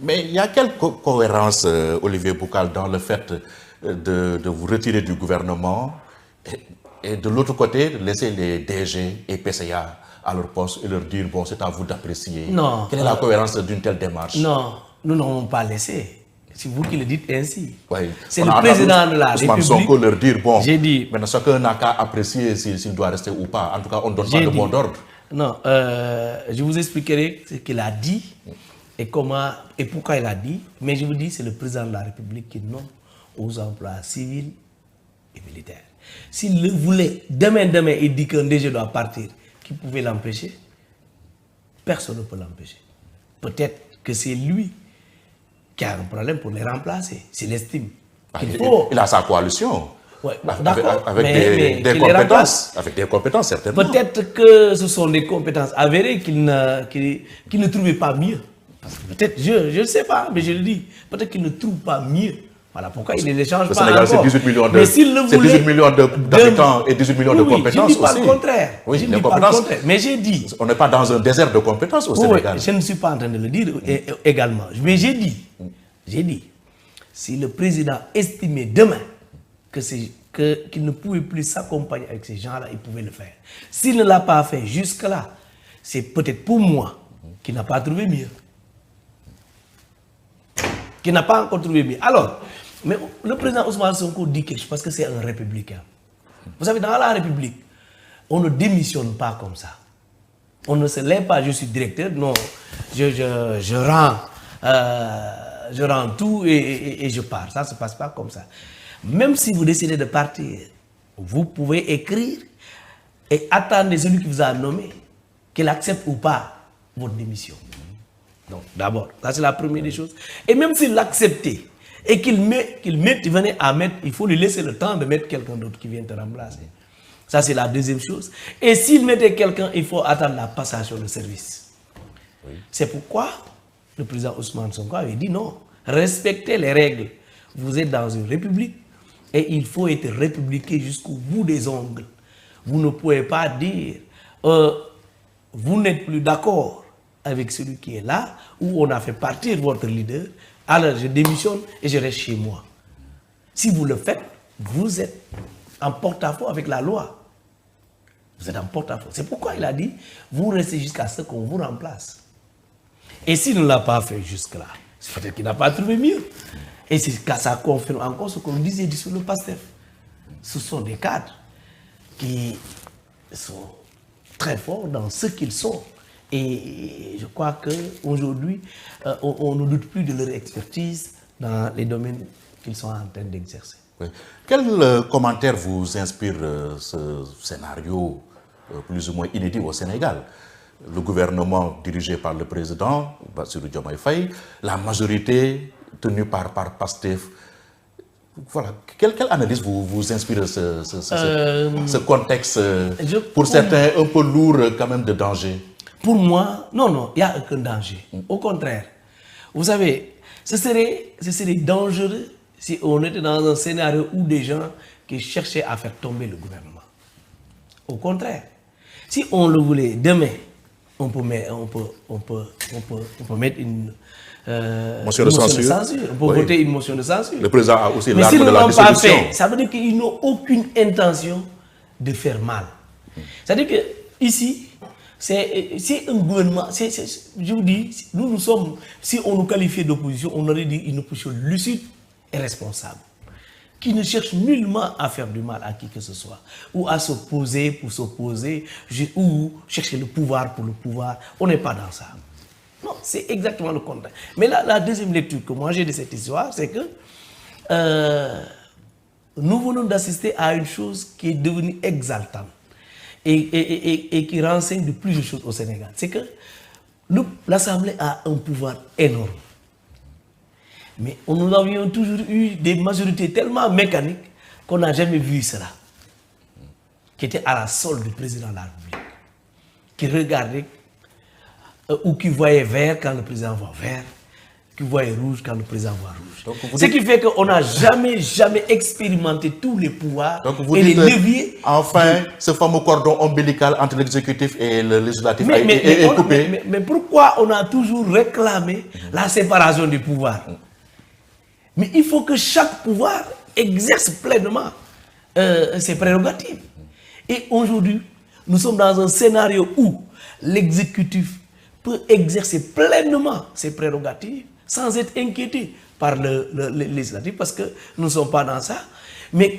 Mais il y a quelle cohérence, Olivier Boucal, dans le fait de vous retirer du gouvernement et de l'autre côté, de laisser les DG et PCA à leur poste et leur dire, bon, c'est à vous d'apprécier. Non. Quelle est la cohérence d'une telle démarche? Non, nous n'avons pas laissé. C'est vous qui le dites ainsi. Oui. C'est le président de la République. Sonko leur dire, bon, j'ai dit, maintenant chacun n'a qu'à apprécier s'il doit rester ou pas. En tout cas, on ne donne pas de mot d'ordre. Non, je vous expliquerai ce qu'il a dit et comment et pourquoi il a dit. Mais je vous dis, c'est le président de la République qui nomme aux emplois civils et militaires. S'il le voulait, demain, il dit qu'un DG doit partir, qui pouvait l'empêcher? Personne ne peut l'empêcher. Peut-être que c'est lui qui a un problème pour les remplacer, s'il estime. Il a sa coalition. Ouais, avec des compétences. Avec des compétences, certainement. Peut-être que ce sont des compétences avérées qu'il ne trouvait pas mieux. Peut-être, je ne sais pas, mais je le dis. Peut-être qu'il ne trouve pas mieux. Voilà pourquoi il ne les change pas. Le Sénégal, c'est 18 millions d'habitants et 18 millions de compétences aussi. Je ne dis pas le contraire. Oui, je ne dis pas le contraire. Mais j'ai dit. On n'est pas dans un désert de compétences au Sénégal. Je ne suis pas en train de le dire également. Mais j'ai dit, si le président estimait demain qu'il ne pouvait plus s'accompagner avec ces gens-là, il pouvait le faire. S'il ne l'a pas fait jusque-là, c'est peut-être pour moi qu'il n'a pas trouvé mieux. Qu'il n'a pas encore trouvé mieux. Alors, mais le président Ousmane Sonko dit quelque chose parce que c'est un républicain. Vous savez, dans la République, on ne démissionne pas comme ça. On ne se lève pas, je suis directeur, non, je rends tout et je pars. Ça ne se passe pas comme ça. Même si vous décidez de partir, vous pouvez écrire et attendre celui qui vous a nommé, qu'il accepte ou pas votre démission. Donc, d'abord, ça c'est la première des choses. Et même s'il l'acceptait et il faut lui laisser le temps de mettre quelqu'un d'autre qui vient te remplacer. Ça c'est la deuxième chose. Et s'il mettait quelqu'un, il faut attendre la passation de service. Oui. C'est pourquoi le président Ousmane Sonko avait dit non, respectez les règles. Vous êtes dans une république et il faut être républicain jusqu'au bout des ongles. Vous ne pouvez pas dire vous n'êtes plus d'accord avec celui qui est là, où on a fait partir votre leader, alors je démissionne et je reste chez moi. Si vous le faites, vous êtes en porte-à-faux avec la loi. Vous êtes en porte-à-faux. C'est pourquoi il a dit, vous restez jusqu'à ce qu'on vous remplace. Et s'il ne l'a pas fait jusque-là, c'est peut-être qu'il n'a pas trouvé mieux. Et ça confirme encore ce qu'on disait sur le PASTEF. Ce sont des cadres qui sont très forts dans ce qu'ils sont. Et je crois qu'aujourd'hui, on ne doute plus de leur expertise dans les domaines qu'ils sont en train d'exercer. Oui. Quel commentaire vous inspire ce scénario plus ou moins inédit au Sénégal? Le gouvernement dirigé par le président, Bassirou Diomaye Faye, la majorité tenue par PASTEF. Voilà. Quelle analyse vous inspire ce contexte, pour certains, un peu lourd quand même de danger? Pour moi, non, il n'y a aucun danger. Au contraire. Vous savez, ce serait dangereux si on était dans un scénario où des gens qui cherchaient à faire tomber le gouvernement. Au contraire. Si on le voulait demain, on peut mettre une motion de censure. On peut voter une motion de censure. Le président a aussi l'arme de la dissolution. Pas fait, ça veut dire qu'ils n'ont aucune intention de faire mal. C'est-à-dire que ici, c'est un gouvernement, je vous dis, nous sommes, si on nous qualifiait d'opposition, on aurait dit une opposition lucide et responsable, qui ne cherche nullement à faire du mal à qui que ce soit, ou à s'opposer pour s'opposer, ou chercher le pouvoir pour le pouvoir. On n'est pas dans ça. Non, c'est exactement le contraire. Mais la deuxième lecture que moi j'ai de cette histoire, c'est que nous venons d'assister à une chose qui est devenue exaltante. Et qui renseigne de plusieurs choses au Sénégal. C'est que l'Assemblée a un pouvoir énorme. Mais nous avions toujours eu des majorités tellement mécaniques qu'on n'a jamais vu cela. Qui était à la solde du président de la République. Qui regardait ou qui voyait vert quand le président voit vert. qui voient rouge quand le président voit rouge. Donc, Ce qui fait qu'on n'a jamais expérimenté tous les pouvoirs et les leviers. Enfin, ce fameux cordon ombilical entre l'exécutif et le législatif est coupé. Mais pourquoi on a toujours réclamé la séparation des pouvoirs? Mais il faut que chaque pouvoir exerce pleinement ses prérogatives. Et aujourd'hui, nous sommes dans un scénario où l'exécutif peut exercer pleinement ses prérogatives sans être inquiété par le législatif, parce que nous ne sommes pas dans ça, mais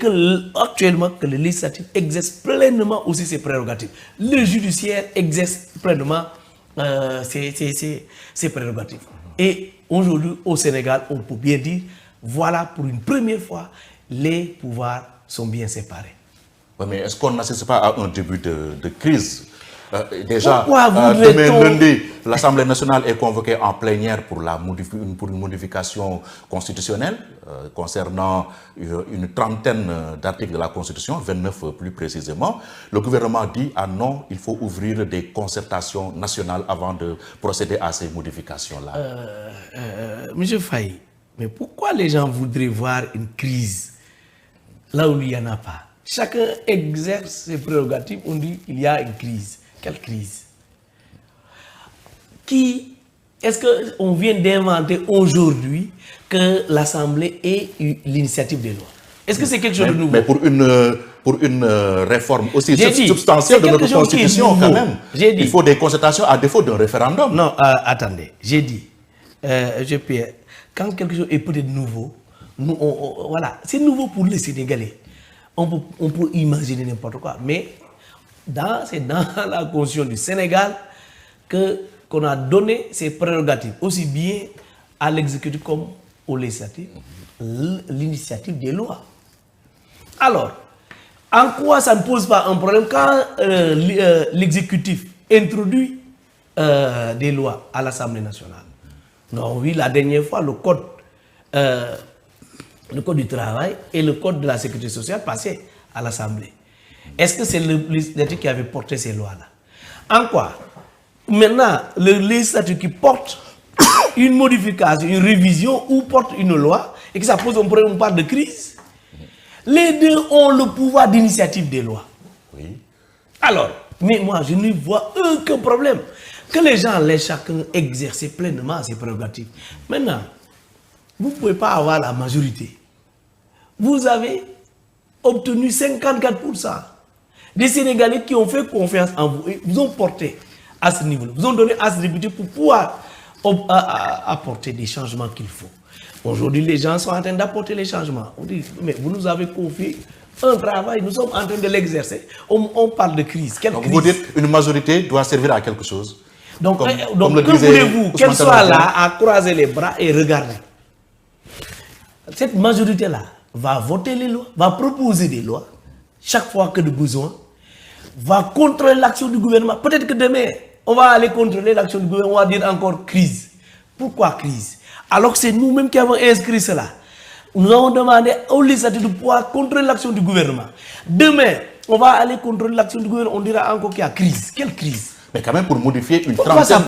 actuellement que le législatif exerce pleinement aussi ses prérogatives. Le judiciaire exerce pleinement ses prérogatives. Et aujourd'hui, au Sénégal, on peut bien dire, voilà, pour une première fois, les pouvoirs sont bien séparés. Oui, mais est-ce qu'on n'assiste pas à un début de crise? Déjà, demain lundi, l'Assemblée nationale est convoquée en plénière pour une modification constitutionnelle concernant une trentaine d'articles de la Constitution, 29 plus précisément. Le gouvernement dit, ah non, il faut ouvrir des concertations nationales avant de procéder à ces modifications-là. Monsieur Faye, mais pourquoi les gens voudraient voir une crise là où il n'y en a pas? Chacun exerce ses prérogatives, on dit qu'il y a une crise. Quelle crise? Est-ce qu'on vient d'inventer aujourd'hui que l'Assemblée ait eu l'initiative des lois? Est-ce que c'est quelque chose de nouveau? Mais pour une réforme aussi substantielle de notre Constitution, quand même, il faut des concertations à défaut d'un référendum. Non, attendez, j'ai dit, Pierre, quand quelque chose est peut-être nouveau, voilà, c'est nouveau pour les Sénégalais. On peut imaginer n'importe quoi, mais c'est dans la Constitution du Sénégal qu'on a donné ces prérogatives, aussi bien à l'exécutif comme au législatif, l'initiative des lois. Alors, en quoi ça ne pose pas un problème quand l'exécutif introduit des lois à l'Assemblée nationale? Non, oui, la dernière fois, le code du travail et le code de la sécurité sociale passaient à l'Assemblée. Est-ce que c'est le législatif qui avait porté ces lois-là? En quoi? Maintenant, le législatif qui porte une modification, une révision ou porte une loi et que ça pose un problème, on parle de crise, les deux ont le pouvoir d'initiative des lois. Oui. Alors, mais moi, je ne vois aucun problème que les gens laissent chacun exercer pleinement ses prérogatives. Maintenant, vous ne pouvez pas avoir la majorité. Vous avez obtenu 54% des Sénégalais qui ont fait confiance en vous et vous ont porté à ce niveau-là. Vous ont donné à ce député pour pouvoir apporter des changements qu'il faut. Aujourd'hui, les gens sont en train d'apporter les changements. On dit, mais vous nous avez confié un travail, nous sommes en train de l'exercer. On parle de crise. Quelle Donc crise? vous dites une majorité doit servir à quelque chose. Donc que voulez-vous qu'elle soit là à croiser les bras et regarder? Cette majorité-là va voter les lois, va proposer des lois, chaque fois que de besoin, va contrôler l'action du gouvernement. Peut-être que demain, on va aller contrôler l'action du gouvernement, on va dire encore crise. Pourquoi crise? Alors que c'est nous-mêmes qui avons inscrit cela. Nous avons demandé au législatif de pouvoir contrôler l'action du gouvernement. Demain, on va aller contrôler l'action du gouvernement, on dira encore qu'il y a crise. Quelle crise? Mais quand même pour modifier une Pourquoi trentaine